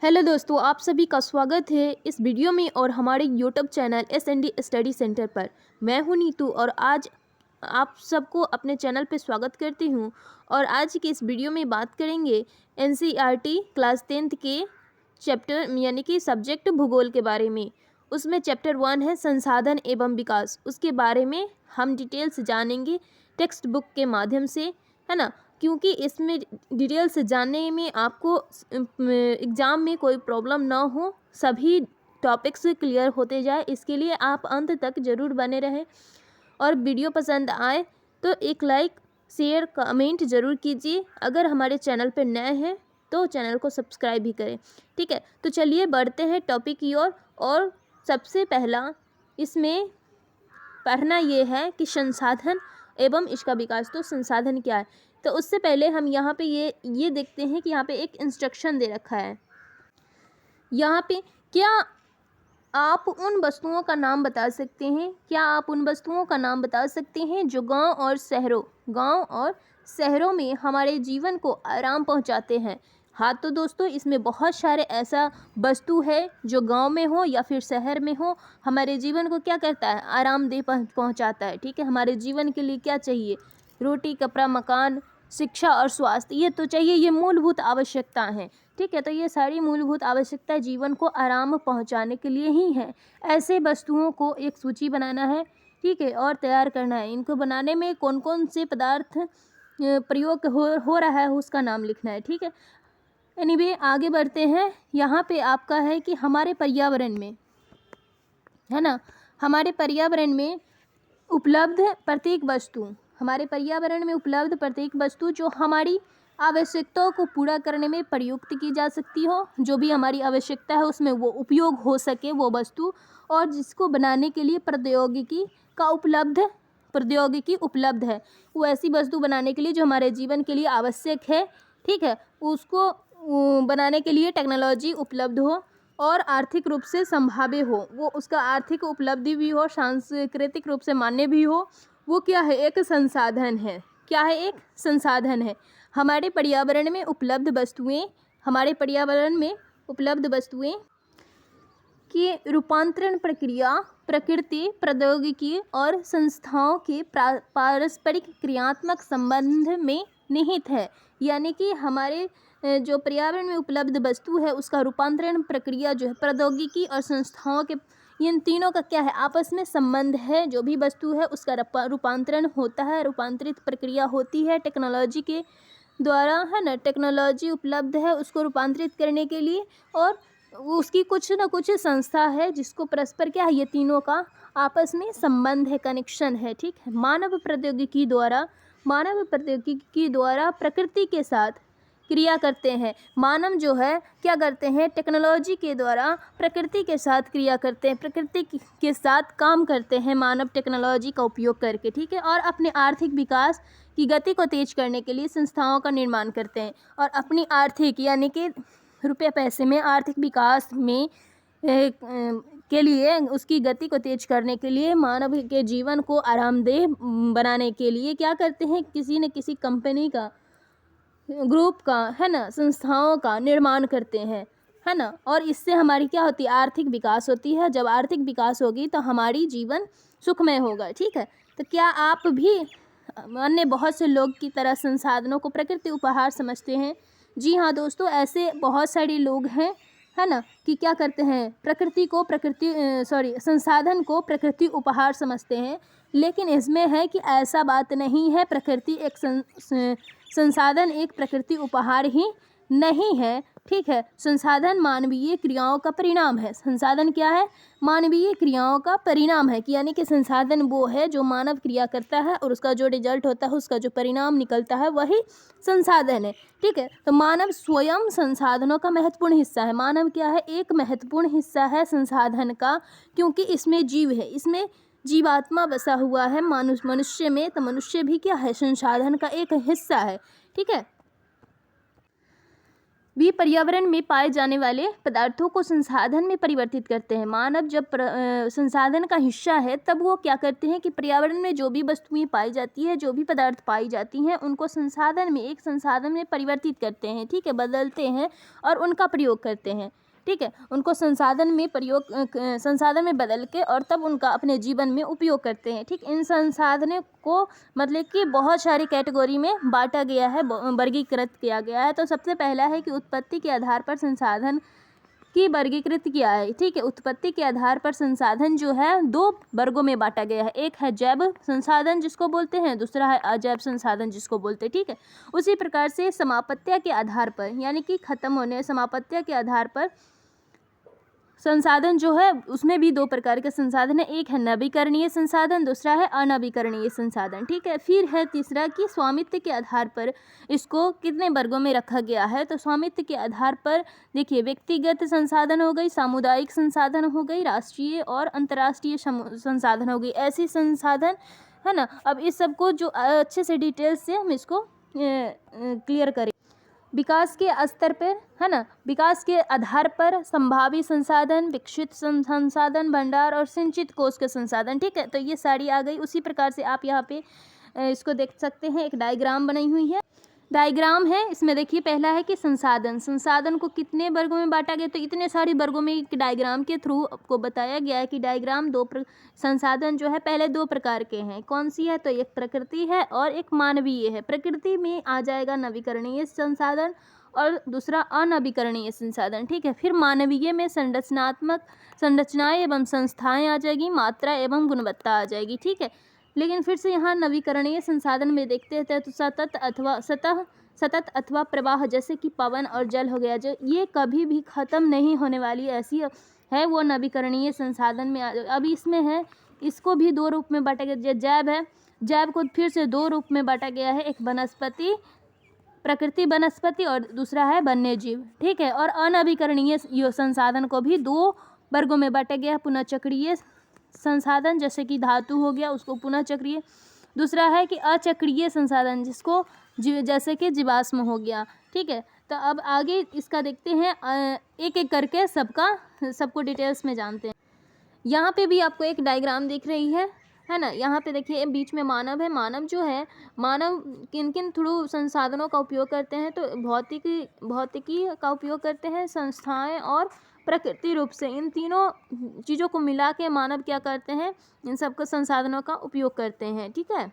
Hello दोस्तों, आप सभी का स्वागत है इस वीडियो में और हमारे यूट्यूब चैनल एस&डी स्टडी सेंटर पर। मैं हूं नीतू और आज आप सबको अपने चैनल पर स्वागत करती हूं। और आज की इस वीडियो में बात करेंगे एनसीईआरटी क्लास 10th के चैप्टर यानी कि सब्जेक्ट भूगोल के बारे में। उसमें चैप्टर 1 है संसाधन एवं विकास। उसके बारे में हम डिटेल्स जानेंगे टेक्स्ट बुक के माध्यम से, है ना, क्योंकि इसमें डिटेल से जानने में आपको एग्ज़ाम में कोई प्रॉब्लम ना हो, सभी टॉपिक्स क्लियर होते जाए, इसके लिए आप अंत तक ज़रूर बने रहें। और वीडियो पसंद आए तो एक लाइक शेयर कमेंट ज़रूर कीजिए। अगर हमारे चैनल पर नए हैं तो चैनल को सब्सक्राइब भी करें। ठीक है, तो चलिए बढ़ते हैं टॉपिक की ओर। और सबसे पहला इसमें पढ़ना ये है कि संसाधन एवं इसका विकास। तो संसाधन क्या है, तो उससे पहले हम यहाँ पे ये देखते हैं कि यहाँ पे एक इंस्ट्रक्शन दे रखा है। यहाँ पे क्या आप उन वस्तुओं का नाम बता सकते हैं, क्या आप उन वस्तुओं का नाम बता सकते हैं जो गांव और शहरों में हमारे जीवन को आराम पहुंचाते हैं। हाँ, तो दोस्तों इसमें बहुत सारे ऐसा वस्तु है जो गांव में हो या फिर शहर में हो, हमारे जीवन को क्या करता है, आरामदेह पहुंचाता है। ठीक है, हमारे जीवन के लिए क्या चाहिए, रोटी, कपड़ा, मकान, शिक्षा और स्वास्थ्य, ये तो चाहिए, ये मूलभूत आवश्यकता हैं। ठीक है, तो ये सारी मूलभूत आवश्यकता जीवन को आराम पहुंचाने के लिए ही है। ऐसे वस्तुओं को एक सूची बनाना है, ठीक है, और तैयार करना है। इनको बनाने में कौन कौन से पदार्थ प्रयोग हो रहा है उसका नाम लिखना है। ठीक है, एनीवे आगे बढ़ते हैं। यहाँ पे आपका है कि हमारे पर्यावरण में, है ना, हमारे पर्यावरण में उपलब्ध प्रत्येक वस्तु जो हमारी आवश्यकताओं को पूरा करने में प्रयुक्त की जा सकती हो, जो भी हमारी आवश्यकता है उसमें वो उपयोग हो सके वो वस्तु, और जिसको बनाने के लिए प्रौद्योगिकी उपलब्ध है, वो ऐसी वस्तु बनाने के लिए जो हमारे जीवन के लिए आवश्यक है। ठीक है, उसको बनाने के लिए टेक्नोलॉजी उपलब्ध हो और आर्थिक रूप से संभाव्य हो, वो उसका आर्थिक उपलब्धि भी हो, सांस्कृतिक रूप से मान्य भी हो। वो क्या है, एक संसाधन है। क्या है, एक संसाधन है। हमारे पर्यावरण में उपलब्ध वस्तुएं की रूपांतरण प्रक्रिया प्रकृति, प्रौद्योगिकी और संस्थाओं के पारस्परिक क्रियात्मक संबंध में निहित है। यानी कि हमारे जो पर्यावरण में उपलब्ध वस्तु है उसका रूपांतरण प्रक्रिया जो है प्रौद्योगिकी और संस्थाओं के, इन तीनों का क्या है, आपस में संबंध है। जो भी वस्तु है उसका रूपांतरण होता है, रूपांतरित प्रक्रिया होती है टेक्नोलॉजी के द्वारा, है ना। टेक्नोलॉजी उपलब्ध है उसको रूपांतरित करने के लिए, और उसकी कुछ न कुछ संस्था है जिसको परस्पर क्या है, ये तीनों का आपस में संबंध है, कनेक्शन है। ठीक है, मानव प्रौद्योगिकी द्वारा प्रकृति के साथ क्रिया करते हैं। मानव जो है क्या करते हैं, टेक्नोलॉजी के द्वारा प्रकृति के साथ क्रिया करते हैं, प्रकृति के साथ काम करते हैं मानव टेक्नोलॉजी का उपयोग करके। ठीक है, और अपने आर्थिक विकास की गति को तेज करने के लिए संस्थाओं का निर्माण करते हैं, और अपनी आर्थिक यानी कि रुपये पैसे में आर्थिक विकास में के लिए उसकी गति को तेज करने के लिए, मानव के जीवन को आरामदेह बनाने के लिए क्या करते हैं, किसी न किसी कंपनी का, ग्रुप का, है ना, संस्थाओं का निर्माण करते हैं, है ना। और इससे हमारी क्या होती है, आर्थिक विकास होती है। जब आर्थिक विकास होगी तो हमारी जीवन सुखमय होगा। ठीक है, तो क्या आप भी अन्य बहुत से लोग की तरह संसाधनों को प्रकृति उपहार समझते हैं? जी हाँ दोस्तों, ऐसे बहुत सारे लोग हैं, है ना, कि क्या करते हैं, संसाधन को प्रकृति उपहार समझते हैं। लेकिन इसमें है कि ऐसा बात नहीं है, संसाधन एक प्रकृति उपहार ही नहीं है। ठीक है, संसाधन मानवीय क्रियाओं का परिणाम है। संसाधन क्या है, मानवीय क्रियाओं का परिणाम है, कि यानी कि संसाधन वो है जो मानव क्रिया करता है और उसका जो रिजल्ट होता है, उसका जो परिणाम निकलता है, वही संसाधन है। ठीक है, तो मानव स्वयं संसाधनों का महत्वपूर्ण हिस्सा है। मानव क्या है, एक महत्वपूर्ण हिस्सा है संसाधन का, क्योंकि इसमें जीव है, इसमें जीवात्मा बसा हुआ है मनुष्य में, तो मनुष्य भी क्या है, संसाधन का एक हिस्सा है। ठीक है, भी पर्यावरण में पाए जाने वाले पदार्थों को संसाधन में परिवर्तित करते हैं। मानव जब संसाधन का हिस्सा है तब वो क्या करते हैं कि पर्यावरण में जो भी वस्तुएं पाई जाती है, जो भी पदार्थ पाई जाती हैं, उनको संसाधन में, एक संसाधन में परिवर्तित करते हैं, ठीक है, बदलते हैं और उनका प्रयोग करते हैं, ठीक है, उनको संसाधन में संसाधन में बदल के और तब उनका अपने जीवन में उपयोग करते हैं, ठीक। इन संसाधनों को मतलब कि बहुत सारी कैटेगरी में बांटा गया है, वर्गीकृत किया गया है। तो सबसे पहला है कि उत्पत्ति के आधार पर संसाधन की वर्गीकृत किया है, ठीक है। उत्पत्ति के आधार पर संसाधन जो है 2 वर्गों में बांटा गया है। एक है जैव संसाधन जिसको बोलते हैं, दूसरा है अजैव संसाधन जिसको बोलते हैं, ठीक है। उसी प्रकार से समापत्तिया के आधार पर, यानी कि खत्म होने, समापत्तिया के आधार पर संसाधन जो है उसमें भी 2 प्रकार के संसाधन है। एक है नवीकरणीय संसाधन, दूसरा है अनवीकरणीय संसाधन, ठीक है। फिर है तीसरा कि स्वामित्व के आधार पर इसको कितने वर्गों में रखा गया है। तो स्वामित्व के आधार पर देखिए, व्यक्तिगत संसाधन हो गई, सामुदायिक संसाधन हो गई, राष्ट्रीय और अंतर्राष्ट्रीय संसाधन हो गई, ऐसी संसाधन है ना। अब इस सब को जो अच्छे से डिटेल से हम इसको क्लियर करें। विकास के स्तर पर है ना, विकास के आधार पर संभावी संसाधन, विकसित संसाधन, भंडार और संचित कोष के संसाधन, ठीक है। तो ये सारी आ गई। उसी प्रकार से आप यहाँ पे इसको देख सकते हैं, एक डायग्राम बनाई हुई है, डायग्राम है। इसमें देखिए पहला है कि संसाधन को कितने वर्गों में बांटा गया। तो इतने सारे वर्गों में एक डायग्राम के थ्रू आपको बताया गया है कि डायग्राम संसाधन जो है पहले 2 प्रकार के हैं। कौन सी है? तो एक प्रकृति है और एक मानवीय है। प्रकृति में आ जाएगा नवीकरणीय संसाधन और दूसरा अनवीकरणीय संसाधन, ठीक है। फिर मानवीय में संरचनाएं एवं संस्थाएं आ जाएगी, मात्रा एवं गुणवत्ता आ जाएगी, ठीक है। लेकिन फिर से यहाँ नवीकरणीय संसाधन में देखते हैं तो सतत अथवा प्रवाह, जैसे कि पवन और जल हो गया, जो ये कभी भी ख़त्म नहीं होने वाली ऐसी है, वो नवीकरणीय संसाधन में अब इसमें है। इसको भी 2 रूप में बांटा गया। जैव है, जैव को फिर से 2 रूप में बांटा गया है, एक वनस्पति, प्रकृति वनस्पति और दूसरा है वन्य जीव, ठीक है। और अनवीकरणीय संसाधन को भी 2 वर्गों में बांटा गया है, पुनः चक्रीय संसाधन जैसे कि धातु हो गया, उसको पुनः चक्रीय, दूसरा है कि अचक्रीय संसाधन जिसको जैसे कि जीवाश्म हो गया, ठीक है। तो अब आगे इसका देखते हैं, एक एक करके सबको डिटेल्स में जानते हैं। यहाँ पे भी आपको एक डायग्राम दिख रही है ना। यहाँ पे देखिए बीच में मानव है। मानव जो है, मानव किन किन थ्रू संसाधनों का उपयोग करते हैं। तो भौतिकी का उपयोग करते हैं, संस्थाएं और प्रकृति रूप से, इन तीनों चीज़ों को मिला के मानव क्या करते हैं, इन सबको संसाधनों का उपयोग करते हैं, ठीक है।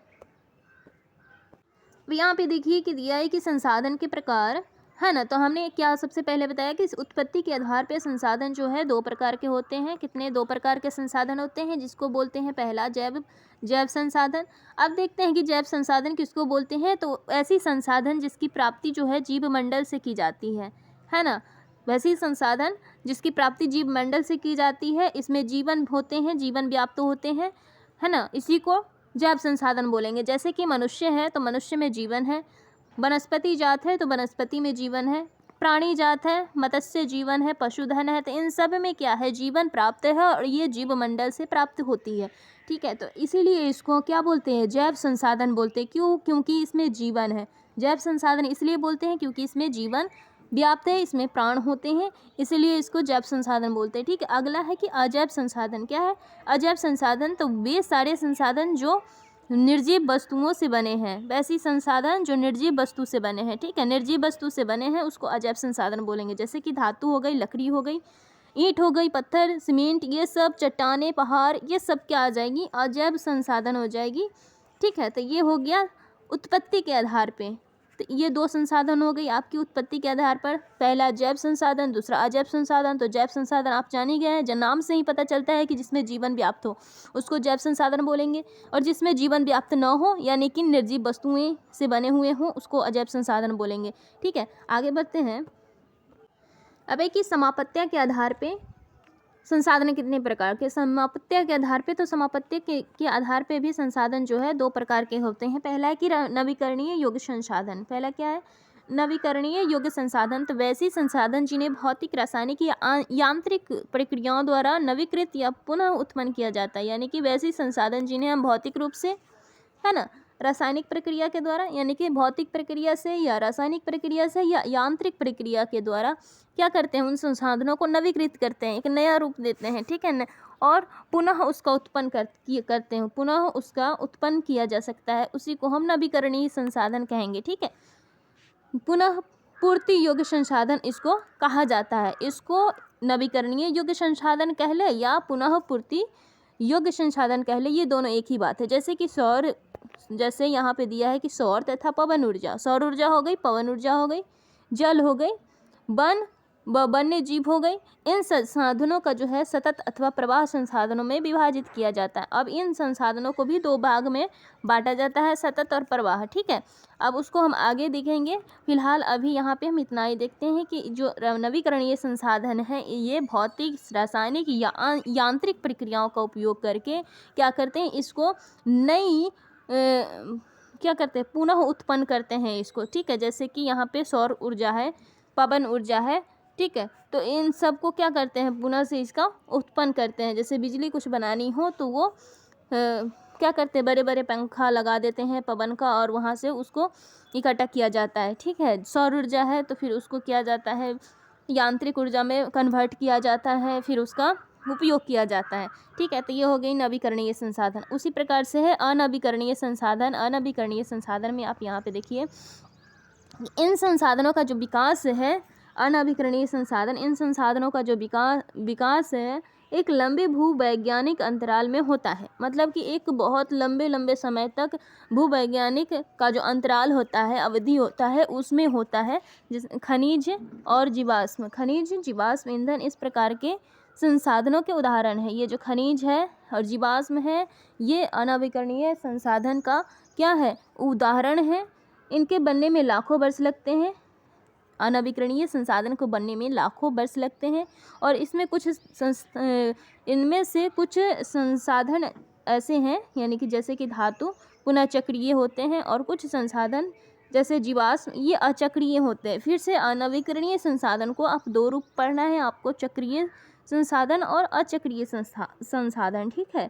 अब यहाँ पे देखिए कि दिया है कि संसाधन के प्रकार है ना। तो हमने क्या सबसे पहले बताया कि इस उत्पत्ति के आधार पे संसाधन जो है 2 प्रकार के होते हैं। कितने? 2 प्रकार के संसाधन होते हैं, जिसको बोलते हैं पहला जैव संसाधन। अब देखते हैं कि जैव संसाधन किसको बोलते हैं। तो ऐसी संसाधन जिसकी प्राप्ति जो है जीव मंडल से की जाती है ना। वैसी संसाधन जिसकी प्राप्ति जीव मंडल से की जाती है, इसमें जीवन होते हैं, जीवन व्याप्त होते हैं, है ना, इसी को जैव संसाधन बोलेंगे। जैसे कि मनुष्य है तो मनुष्य में जीवन है, वनस्पति जात है तो वनस्पति में जीवन है, प्राणी जात है, मत्स्य जीवन है, पशुधन है, तो इन सब में क्या है, जीवन प्राप्त है और ये जीव मंडल से प्राप्त होती है, ठीक है। तो इसीलिए इसको क्या बोलते हैं, जैव संसाधन बोलते हैं। क्यों? क्योंकि इसमें जीवन है। जैव संसाधन इसलिए बोलते हैं क्योंकि इसमें जीवन व्याप्त है, इसमें प्राण होते हैं, इसलिए इसको जैव संसाधन बोलते हैं, ठीक है। अगला है कि अजैव संसाधन। क्या है अजैव संसाधन? तो वे सारे संसाधन जो निर्जीव वस्तुओं से बने हैं, वैसी संसाधन जो निर्जीव वस्तु से बने हैं, ठीक है। निर्जीव वस्तु से बने हैं उसको अजैव संसाधन बोलेंगे। जैसे कि धातु हो गई, लकड़ी हो गई, ईंट हो गई, पत्थर, सीमेंट, ये सब, चट्टानें, पहाड़, ये सब क्या आ जाएगी, अजैव संसाधन हो जाएगी, ठीक है। तो ये हो गया उत्पत्ति के आधार पे। तो ये 2 संसाधन हो गई आपकी उत्पत्ति के आधार पर, पहला जैव संसाधन, दूसरा अजैव संसाधन। तो जैव संसाधन आप जान ही गए हैं, नाम से ही पता चलता है कि जिसमें जीवन व्याप्त हो उसको जैव संसाधन बोलेंगे, और जिसमें जीवन व्याप्त न हो यानी कि निर्जीव वस्तुएं से बने हुए हों उसको अजैव संसाधन बोलेंगे, ठीक है। आगे बढ़ते हैं। अब एक ही समापत्तिया के आधार पे संसाधन कितने प्रकार के, समापत्तिया के आधार पे, तो समापत्तिया के आधार पे भी संसाधन जो है 2 प्रकार के होते हैं। पहला है कि नवीकरणीय योग्य संसाधन। पहला क्या है, नवीकरणीय योग्य संसाधन। तो वैसी संसाधन जिन्हें भौतिक, रासायनिक या यांत्रिक प्रक्रियाओं द्वारा नवीकृत या पुनः उत्पन्न किया जाता है, यानी कि वैसी संसाधन जिन्हें हम भौतिक रूप से, है ना, रासायनिक प्रक्रिया के द्वारा, यानी कि भौतिक प्रक्रिया से या रासायनिक प्रक्रिया से या यांत्रिक प्रक्रिया के द्वारा क्या करते हैं, उन संसाधनों को नवीकृत करते हैं, एक नया रूप देते हैं, ठीक है न, और पुनः उसका उत्पन्न करते हैं, पुनः उसका उत्पन्न किया जा सकता है, उसी को हम नवीकरणीय संसाधन कहेंगे, ठीक है। पुनः पूर्ति योग्य संसाधन इसको कहा जाता है, इसको नवीकरणीय योग्य संसाधन कह ले या पुनः पूर्ति योग्य संसाधन कह ले, ये दोनों एक ही बात है। जैसे कि सौर, जैसे यहाँ पे दिया है कि सौर तथा पवन ऊर्जा, सौर ऊर्जा हो गई, पवन ऊर्जा हो गई, जल हो गई, वन्य जीव हो गई। इन संसाधनों का जो है सतत अथवा प्रवाह संसाधनों में विभाजित किया जाता है। अब इन संसाधनों को भी दो भाग में बांटा जाता है, सतत और प्रवाह, ठीक है। अब उसको हम आगे देखेंगे, फिलहाल अभी यहाँ पे हम इतना ही देखते हैं कि जो नवीकरणीय संसाधन है ये भौतिक, रासायनिक या यांत्रिक प्रक्रियाओं का उपयोग करके क्या करते हैं, इसको नई क्या करते हैं, पुनः उत्पन्न करते हैं इसको, ठीक है। जैसे कि यहाँ पे सौर ऊर्जा है, पवन ऊर्जा है, ठीक है, तो इन सब को क्या करते हैं, पुनः से इसका उत्पन्न करते हैं। जैसे बिजली कुछ बनानी हो तो वो क्या करते हैं, बड़े बड़े पंखा लगा देते हैं पवन का और वहाँ से उसको इकट्ठा किया जाता है, ठीक है। सौर ऊर्जा है तो फिर उसको किया जाता है, यांत्रिक ऊर्जा में कन्वर्ट किया जाता है, फिर उसका उपयोग किया जाता है, ठीक है। तो ये हो गई नवीकरणीय संसाधन। उसी प्रकार से है अनवीकरणीय संसाधन। अनवीकरणीय संसाधन में आप यहाँ पे देखिए, इन संसाधनों का जो विकास है, अनवीकरणीय संसाधन, इन संसाधनों का जो विकास है एक लंबे भूवैज्ञानिक अंतराल में होता है। मतलब कि एक बहुत लंबे समय तक भूवैज्ञानिक का जो अंतराल होता है, अवधि होता है, उसमें होता है। जिस खनिज और जीवाश्म, खनिज जीवाश्म ईंधन इस प्रकार के संसाधनों के उदाहरण है। ये जो खनिज है और जीवाश्म है ये अनवीकरणीय संसाधन का क्या है, उदाहरण है। इनके बनने में लाखों वर्ष लगते हैं, अनवीकरणीय संसाधन को बनने में लाखों वर्ष लगते हैं। और इसमें इनमें से कुछ संसाधन ऐसे हैं, यानी कि जैसे कि धातु पुनः चक्रीय होते हैं, और कुछ संसाधन जैसे जीवाश्म ये अचक्रीय होते हैं। फिर से अनवीकरणीय संसाधन को आप दो रूप पढ़ना है आपको, चक्रीय संसाधन और अचक्रीय संसाधन, ठीक है।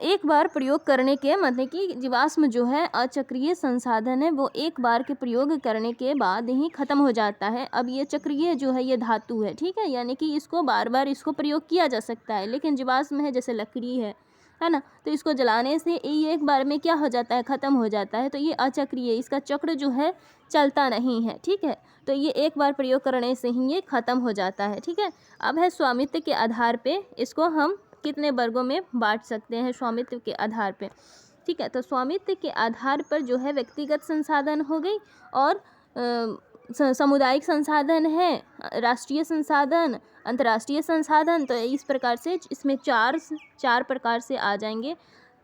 एक बार प्रयोग करने के, मतलब कि जीवाश्म जो है अचक्रीय संसाधन है, वो एक बार के प्रयोग करने के बाद ही ख़त्म हो जाता है। अब ये चक्रीय जो है ये धातु है, ठीक है, यानी कि इसको बार बार इसको प्रयोग किया जा सकता है। लेकिन जीवाश्म है जैसे लकड़ी है ना, तो इसको जलाने से ये एक बार में क्या हो जाता है, ख़त्म हो जाता है। तो ये अचक्रीय, इसका चक्र जो है चलता नहीं है, ठीक है। तो ये एक बार प्रयोग करने से ही ये ख़त्म हो जाता है, ठीक है। अब है स्वामित्व के आधार पे इसको हम कितने वर्गों में बांट सकते हैं, स्वामित्व के आधार पे, ठीक है। तो स्वामित्व के आधार पर जो है व्यक्तिगत संसाधन हो गई, और सामुदायिक संसाधन है, राष्ट्रीय संसाधन, अंतर्राष्ट्रीय संसाधन। तो इस प्रकार से इसमें चार प्रकार से आ जाएंगे।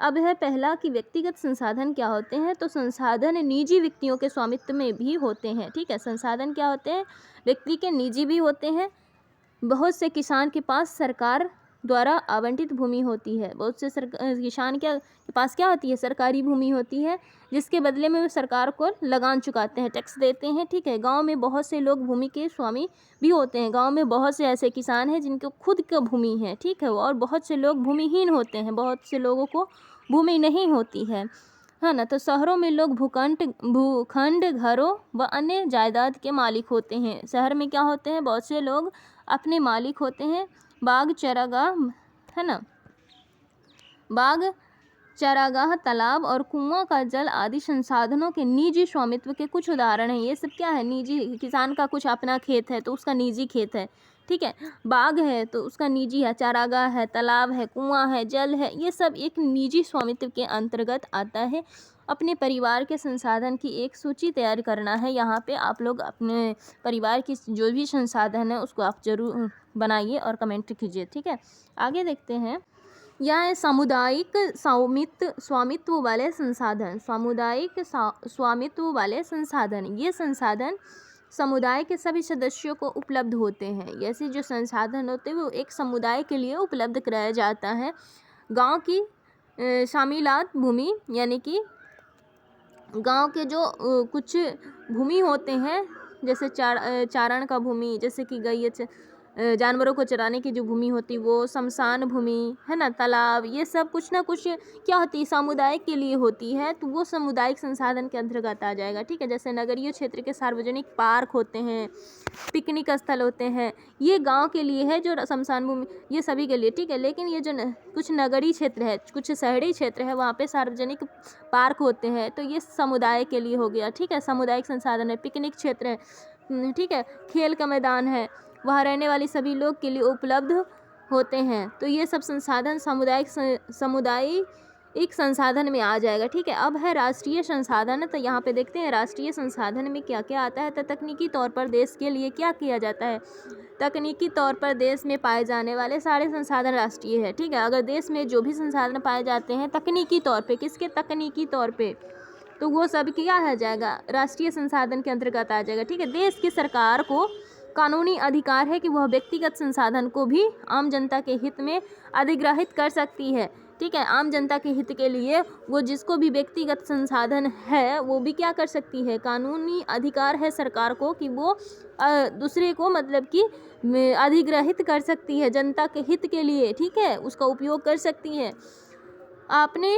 अब है पहला कि व्यक्तिगत संसाधन क्या होते हैं, तो संसाधन निजी व्यक्तियों के स्वामित्व में भी होते हैं, ठीक है। संसाधन क्या होते हैं, व्यक्ति के निजी भी होते हैं। बहुत से किसान के पास सरकार द्वारा आवंटित भूमि होती है, बहुत से किसान के पास क्या होती है, सरकारी भूमि होती है, जिसके बदले में वो सरकार को लगान चुकाते हैं, टैक्स देते हैं, ठीक है। गांव में बहुत से लोग भूमि के स्वामी भी होते हैं। गांव में बहुत से ऐसे किसान हैं जिनको खुद का भूमि है, ठीक है, और बहुत से लोग भूमिहीन होते हैं, बहुत से लोगों को भूमि नहीं होती है ना। तो शहरों में लोग भूखंड, घरों व अन्य जायदाद के मालिक होते हैं। शहर में क्या होते हैं, बहुत से लोग अपने मालिक होते हैं। बाग, चारागाह, है ना, बाग, चारागाह, तालाब और कुआं का जल आदि संसाधनों के निजी स्वामित्व के कुछ उदाहरण हैं। ये सब क्या है, निजी। किसान का कुछ अपना खेत है तो उसका निजी खेत है, ठीक है। बाग है तो उसका निजी है, चारागाह है, तालाब है, कुआं है, जल है, ये सब एक निजी स्वामित्व के अंतर्गत आता है। अपने परिवार के संसाधन की एक सूची तैयार करना है। यहाँ पे आप लोग अपने परिवार की जो भी संसाधन है उसको आप जरूर बनाइए और कमेंट कीजिए, ठीक है। आगे देखते हैं, यह है सामुदायिक स्वामित्व वाले संसाधन। सामुदायिक स्वामित्व वाले संसाधन, ये संसाधन समुदाय के सभी सदस्यों को उपलब्ध होते हैं। ऐसे जो संसाधन होते हैं वो एक समुदाय के लिए उपलब्ध कराया जाता है। गांव की शामिलात भूमि, यानी कि गांव के जो कुछ भूमि होते हैं, जैसे चारण का भूमि, जैसे कि जानवरों को चराने की जो भूमि होती वो, शमशान भूमि है ना, तालाब, ये सब कुछ ना कुछ क्या होती है, समुदाय के लिए होती है, तो वो सामुदायिक संसाधन के अंतर्गत आ जाएगा। ठीक है, जैसे नगरीय क्षेत्र के सार्वजनिक पार्क होते हैं, पिकनिक स्थल होते हैं, ये गांव के लिए है, जो शमशान भूमि ये सभी के लिए। ठीक है, लेकिन ये जो कुछ नगरीय क्षेत्र है, कुछ शहरी क्षेत्र है, वहाँ पे सार्वजनिक पार्क होते हैं, तो ये समुदाय के लिए हो गया। ठीक है, सामुदायिक संसाधन है। पिकनिक क्षेत्र है, ठीक है, खेल का मैदान है, वहाँ रहने वाली सभी लोग के लिए उपलब्ध होते हैं, तो ये सब संसाधन समुदायिक संसाधन में आ जाएगा। ठीक है, अब है राष्ट्रीय संसाधन। तो यहाँ पे देखते हैं राष्ट्रीय संसाधन में क्या क्या आता है। तो तकनीकी तौर पर देश के लिए क्या किया जाता है, तकनीकी तौर पर देश में पाए जाने वाले सारे संसाधन राष्ट्रीय है। ठीक है, अगर देश में जो भी संसाधन पाए जाते हैं तकनीकी तौर पे, किसके तकनीकी तौर पे, तो वो सब क्या आ जाएगा, राष्ट्रीय संसाधन के अंतर्गत आ जाएगा। ठीक है, देश की सरकार को कानूनी अधिकार है कि वह व्यक्तिगत संसाधन को भी आम जनता के हित में अधिग्रहित कर सकती है। ठीक है, आम जनता के हित के लिए वो जिसको भी व्यक्तिगत संसाधन है वो भी क्या कर सकती है, कानूनी अधिकार है सरकार को कि वो दूसरे को मतलब कि अधिग्रहित कर सकती है जनता के हित के लिए। ठीक है, उसका उपयोग कर सकती है। आपने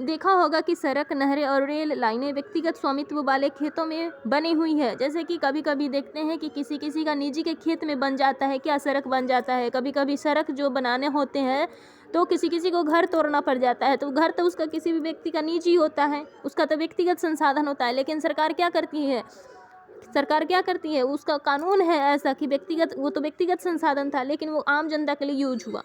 देखा होगा कि सड़क, नहरें और रेल लाइनें व्यक्तिगत स्वामित्व वाले खेतों में बनी हुई है। जैसे कि कभी कभी देखते हैं कि किसी किसी का निजी के खेत में बन जाता है, क्या सड़क बन जाता है। कभी कभी सड़क जो बनाने होते हैं तो किसी किसी को घर तोड़ना पड़ जाता है, तो घर तो उसका किसी भी व्यक्ति का निजी होता है, उसका तो व्यक्तिगत संसाधन होता है। लेकिन सरकार क्या करती है, सरकार क्या करती है, उसका कानून है ऐसा कि व्यक्तिगत, वो तो व्यक्तिगत संसाधन था लेकिन वो आम जनता के लिए यूज हुआ,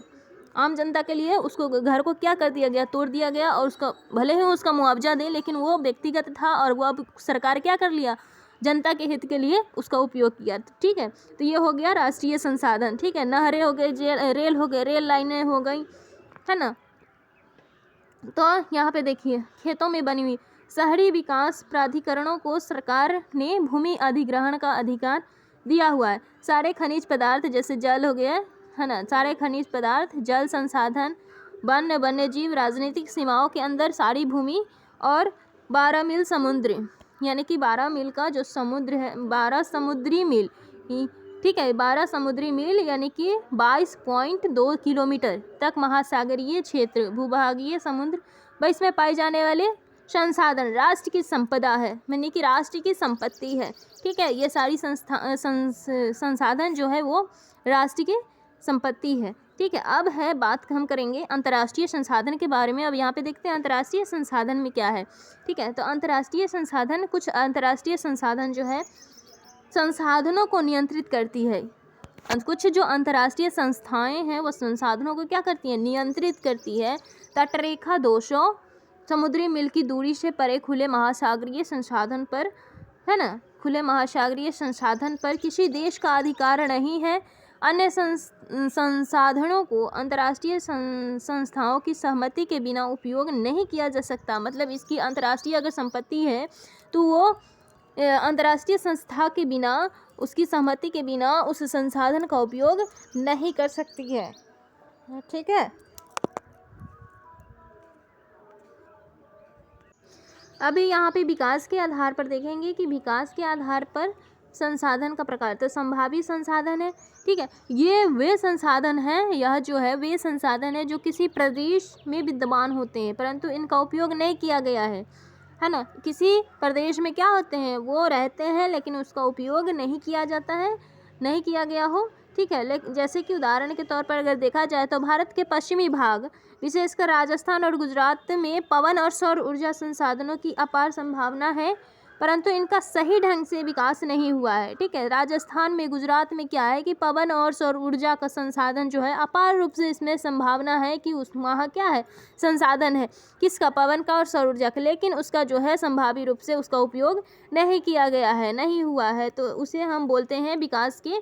आम जनता के लिए उसको घर को क्या कर दिया गया, तोड़ दिया गया, और उसका भले ही उसका मुआवजा दे लेकिन वो व्यक्तिगत था और वो अब सरकार क्या कर लिया, जनता के हित के लिए उसका उपयोग किया। ठीक है, तो ये हो गया राष्ट्रीय संसाधन। ठीक है, नहरें हो गई, रेल हो गए, रेल लाइनें हो गई, है ना। तो यहाँ पे देखिए खेतों में बनी हुई, शहरी विकास प्राधिकरणों को सरकार ने भूमि अधिग्रहण का अधिकार दिया हुआ है। सारे खनिज पदार्थ जैसे जल हो गया, है ना, सारे खनिज पदार्थ, जल संसाधन, वन्य जीव, राजनीतिक सीमाओं के अंदर सारी भूमि, और 12 मील समुद्र, यानी कि 12 मील का जो समुद्र है, 12 समुद्री मील, ठीक है, 12 समुद्री मील यानी कि 22.2 किलोमीटर तक महासागरीय क्षेत्र, भूभागीय समुद्र व इसमें पाए जाने वाले संसाधन राष्ट्र की संपदा है, यानी कि राष्ट्र की संपत्ति है। ठीक है, ये सारी संसाधन जो है वो राष्ट्र की संपत्ति है। ठीक है, अब है बात हम करेंगे अंतर्राष्ट्रीय संसाधन के बारे में। अब यहाँ पे देखते हैं अंतर्राष्ट्रीय संसाधन में क्या है। ठीक है, तो अंतर्राष्ट्रीय संसाधन, कुछ अंतर्राष्ट्रीय संसाधन जो है संसाधनों को नियंत्रित करती है। कुछ जो अंतर्राष्ट्रीय संस्थाएं हैं वो संसाधनों को क्या करती हैं, नियंत्रित करती है। तटरेखा 200 समुद्री मील की दूरी से परे खुले महासागरीय संसाधन पर, है ना, खुले महासागरीय संसाधन पर किसी देश का अधिकार नहीं है। अन्य संसाधनों को अंतर्राष्ट्रीय संस्थाओं की सहमति के बिना उपयोग नहीं किया जा सकता। मतलब इसकी अंतर्राष्ट्रीय अगर संपत्ति है तो वो अंतर्राष्ट्रीय संस्था के बिना, उसकी सहमति के बिना उस संसाधन का उपयोग नहीं कर सकती है। ठीक है, अभी यहाँ पे विकास के आधार पर देखेंगे कि विकास के आधार पर संसाधन का प्रकार, तो संभावित संसाधन है। ठीक है, ये वे संसाधन हैं, यह जो है वे संसाधन है जो किसी प्रदेश में विद्यमान होते हैं परंतु इनका उपयोग नहीं किया गया है ना। किसी प्रदेश में क्या होते हैं, वो रहते हैं लेकिन उसका उपयोग नहीं किया जाता है, नहीं किया गया हो। ठीक है, लेकिन जैसे कि उदाहरण के तौर पर अगर देखा जाए तो भारत के पश्चिमी भाग, विशेषकर राजस्थान और गुजरात में पवन और सौर ऊर्जा संसाधनों की अपार संभावना है परंतु इनका सही ढंग से विकास नहीं हुआ है। ठीक है, राजस्थान में, गुजरात में क्या है कि पवन और सौर ऊर्जा का संसाधन जो है अपार रूप से इसमें संभावना है कि उस वहाँ क्या है, संसाधन है किसका, पवन का और सौर ऊर्जा का, लेकिन उसका जो है संभावी रूप से उसका उपयोग नहीं किया गया है, नहीं हुआ है, तो उसे हम बोलते हैं विकास के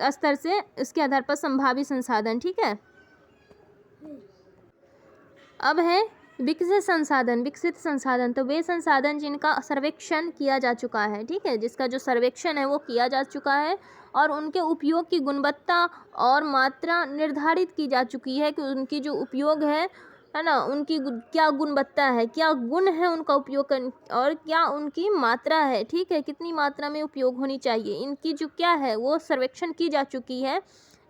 स्तर से इसके आधार पर संभावी संसाधन। ठीक है, अब है विकसित संसाधन। विकसित संसाधन तो वे संसाधन जिनका सर्वेक्षण किया जा चुका है। ठीक है, जिसका जो सर्वेक्षण है वो किया जा चुका है और उनके उपयोग की गुणवत्ता और मात्रा निर्धारित की जा चुकी है कि उनकी जो उपयोग है है ना, उनकी क्या गुणवत्ता है, क्या गुण है उनका उपयोग कर, और क्या उनकी मात्रा है, ठीक है, कितनी मात्रा में उपयोग होनी चाहिए, इनकी जो क्या है वो सर्वेक्षण की जा चुकी है,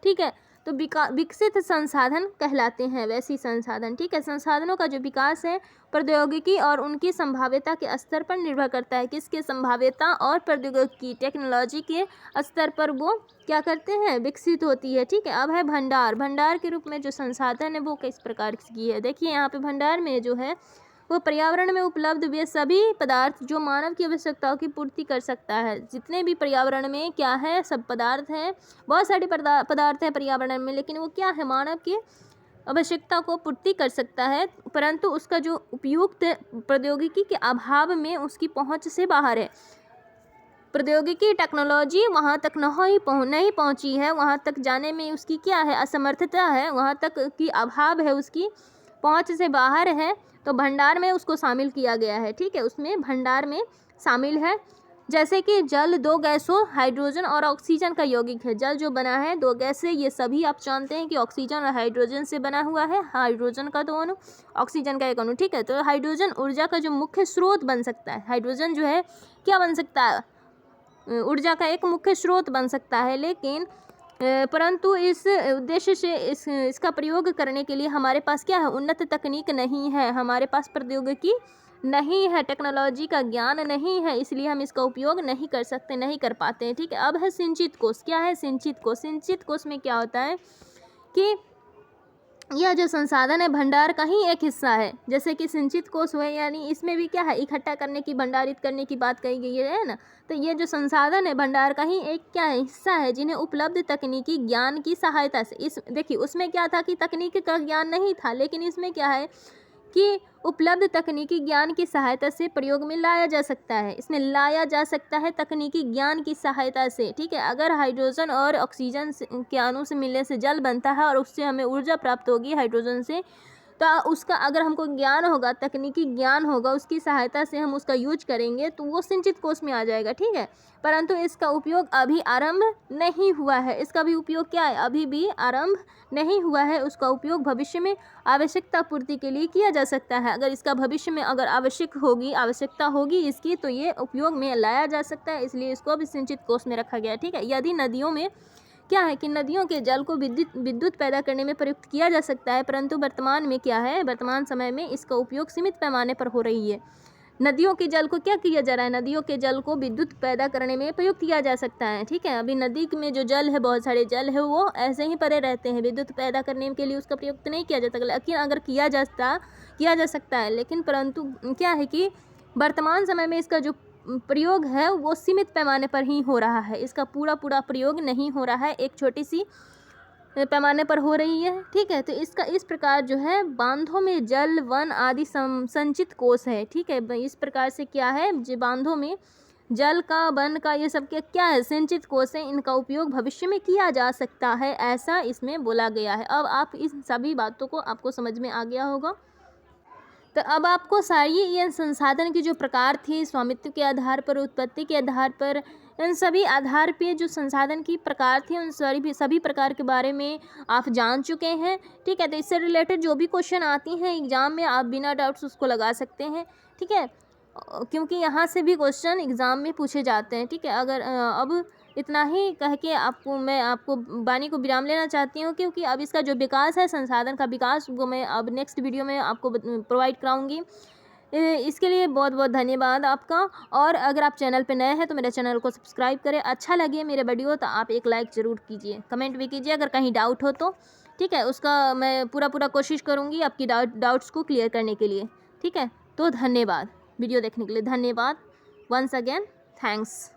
ठीक है। तो विकसित संसाधन कहलाते हैं वैसी संसाधन, ठीक है। संसाधनों का जो विकास है प्रौद्योगिकी और उनकी संभाव्यता के स्तर पर निर्भर करता है। किसके? संभाव्यता और प्रौद्योगिकी, टेक्नोलॉजी के स्तर पर वो क्या करते हैं? विकसित होती है, ठीक है। अब है भंडार। भंडार के रूप में जो संसाधन है वो किस प्रकार की है? देखिए यहाँ पे भंडार में जो है वो पर्यावरण में उपलब्ध वे सभी पदार्थ जो मानव की आवश्यकताओं की पूर्ति कर सकता है। जितने भी पर्यावरण में क्या है, सब पदार्थ हैं, बहुत सारे पदार्थ हैं पर्यावरण में, लेकिन वो क्या है, मानव की आवश्यकता को पूर्ति कर सकता है, परंतु उसका जो उपयुक्त प्रौद्योगिकी के अभाव में उसकी पहुंच से बाहर है। प्रौद्योगिकी टेक्नोलॉजी वहाँ तक नहीं पहुँची है, वहाँ तक जाने में उसकी क्या है, असमर्थता है, वहाँ तक की अभाव है, उसकी पहुँच से बाहर है, तो भंडार में उसको शामिल किया गया है, ठीक है। उसमें भंडार में शामिल है, जैसे कि जल दो गैसों हाइड्रोजन और ऑक्सीजन का यौगिक है। जल जो बना है दो गैस से, ये सभी आप जानते हैं कि ऑक्सीजन और हाइड्रोजन से बना हुआ है, हाइड्रोजन का दो अणु, ऑक्सीजन का एक अणु, ठीक है। तो हाइड्रोजन ऊर्जा का जो मुख्य स्रोत बन सकता है, हाइड्रोजन जो है क्या बन सकता है, ऊर्जा का एक मुख्य स्रोत बन सकता है, लेकिन परंतु इस उद्देश्य से इसका प्रयोग करने के लिए हमारे पास क्या है, उन्नत तकनीक नहीं है, हमारे पास प्रौद्योगिकी नहीं है, टेक्नोलॉजी का ज्ञान नहीं है, इसलिए हम इसका उपयोग नहीं कर सकते, नहीं कर पाते हैं, ठीक है। अब है सिंचित कोष। क्या है सिंचित कोष? सिंचित कोष में क्या होता है कि यह जो संसाधन है भंडार का ही एक हिस्सा है, जैसे कि सिंचित कोष हुए, यानी इसमें भी क्या है, इकट्ठा करने की, भंडारित करने की बात कही गई है ना। तो ये जो संसाधन है भंडार का ही एक क्या है, हिस्सा है, जिन्हें उपलब्ध तकनीकी ज्ञान की सहायता से, इस देखिए उसमें क्या था कि तकनीक का ज्ञान नहीं था, लेकिन इसमें क्या है कि उपलब्ध तकनीकी ज्ञान की सहायता से प्रयोग में लाया जा सकता है, इसमें लाया जा सकता है तकनीकी ज्ञान की सहायता से, ठीक है। अगर हाइड्रोजन और ऑक्सीजन के अणु से मिलने से जल बनता है और उससे हमें ऊर्जा प्राप्त होगी हाइड्रोजन से, तो उसका अगर हमको ज्ञान होगा, तकनीकी ज्ञान होगा, उसकी सहायता से हम उसका यूज करेंगे तो वो सिंचित कोष में आ जाएगा, ठीक है। परंतु इसका उपयोग अभी आरंभ नहीं हुआ है, इसका भी उपयोग क्या है, अभी भी आरंभ नहीं हुआ है। उसका उपयोग भविष्य में आवश्यकता पूर्ति के लिए किया जा सकता है। अगर इसका भविष्य में अगर आवश्यकता होगी इसकी, तो ये उपयोग में लाया जा सकता है, इसलिए इसको अभी सिंचित कोष में रखा गया, ठीक है। यदि नदियों में क्या है कि नदियों के जल को विद्युत पैदा करने में प्रयुक्त किया जा सकता है, परंतु वर्तमान में क्या है, वर्तमान समय में इसका उपयोग सीमित पैमाने पर हो रही है। नदियों के जल को क्या किया जा रहा है, नदियों के जल को विद्युत पैदा करने में प्रयुक्त किया जा सकता है, ठीक है। अभी नदी में जो जल है, बहुत सारे जल है, वो ऐसे ही पड़े रहते हैं, विद्युत पैदा करने के लिए उसका प्रयुक्त नहीं किया जाता, लेकिन अगर किया जा सकता है, लेकिन परंतु क्या है कि वर्तमान समय में इसका जो प्रयोग है वो सीमित पैमाने पर ही हो रहा है, इसका पूरा प्रयोग नहीं हो रहा है, एक छोटी सी पैमाने पर हो रही है, ठीक है। तो इसका इस प्रकार जो है बांधों में जल, वन आदि संचित कोष है, ठीक है। इस प्रकार से क्या है, जो बांधों में जल का, वन का, ये सब क्या है, संचित कोष है, इनका उपयोग भविष्य में किया जा सकता है, ऐसा इसमें बोला गया है। अब आप इस सभी बातों को आपको समझ में आ गया होगा। तो अब आपको सारी ये संसाधन की जो प्रकार थे, स्वामित्व के आधार पर, उत्पत्ति के आधार पर, इन सभी आधार पे जो संसाधन की प्रकार थे, उन सभी प्रकार के बारे में आप जान चुके हैं, ठीक है। तो इससे रिलेटेड जो भी क्वेश्चन आती हैं एग्ज़ाम में, आप बिना डाउट्स उसको लगा सकते हैं, ठीक है, क्योंकि यहाँ से भी क्वेश्चन एग्ज़ाम में पूछे जाते हैं, ठीक है। अगर अब इतना ही कह के मैं आपको वाणी को विराम लेना चाहती हूँ, क्योंकि अब इसका जो विकास है, संसाधन का विकास, वो मैं अब नेक्स्ट वीडियो में आपको प्रोवाइड कराऊंगी। इसके लिए बहुत बहुत धन्यवाद आपका। और अगर आप चैनल पे नए हैं तो मेरे चैनल को सब्सक्राइब करें, अच्छा लगे मेरे वीडियो तो आप एक लाइक ज़रूर कीजिए, कमेंट भी कीजिए अगर कहीं डाउट हो तो, ठीक है। उसका मैं पूरा कोशिश करूँगी आपकी डाउट्स को क्लियर करने के लिए, ठीक है। तो धन्यवाद, वीडियो देखने के लिए धन्यवाद, वंस अगेन थैंक्स।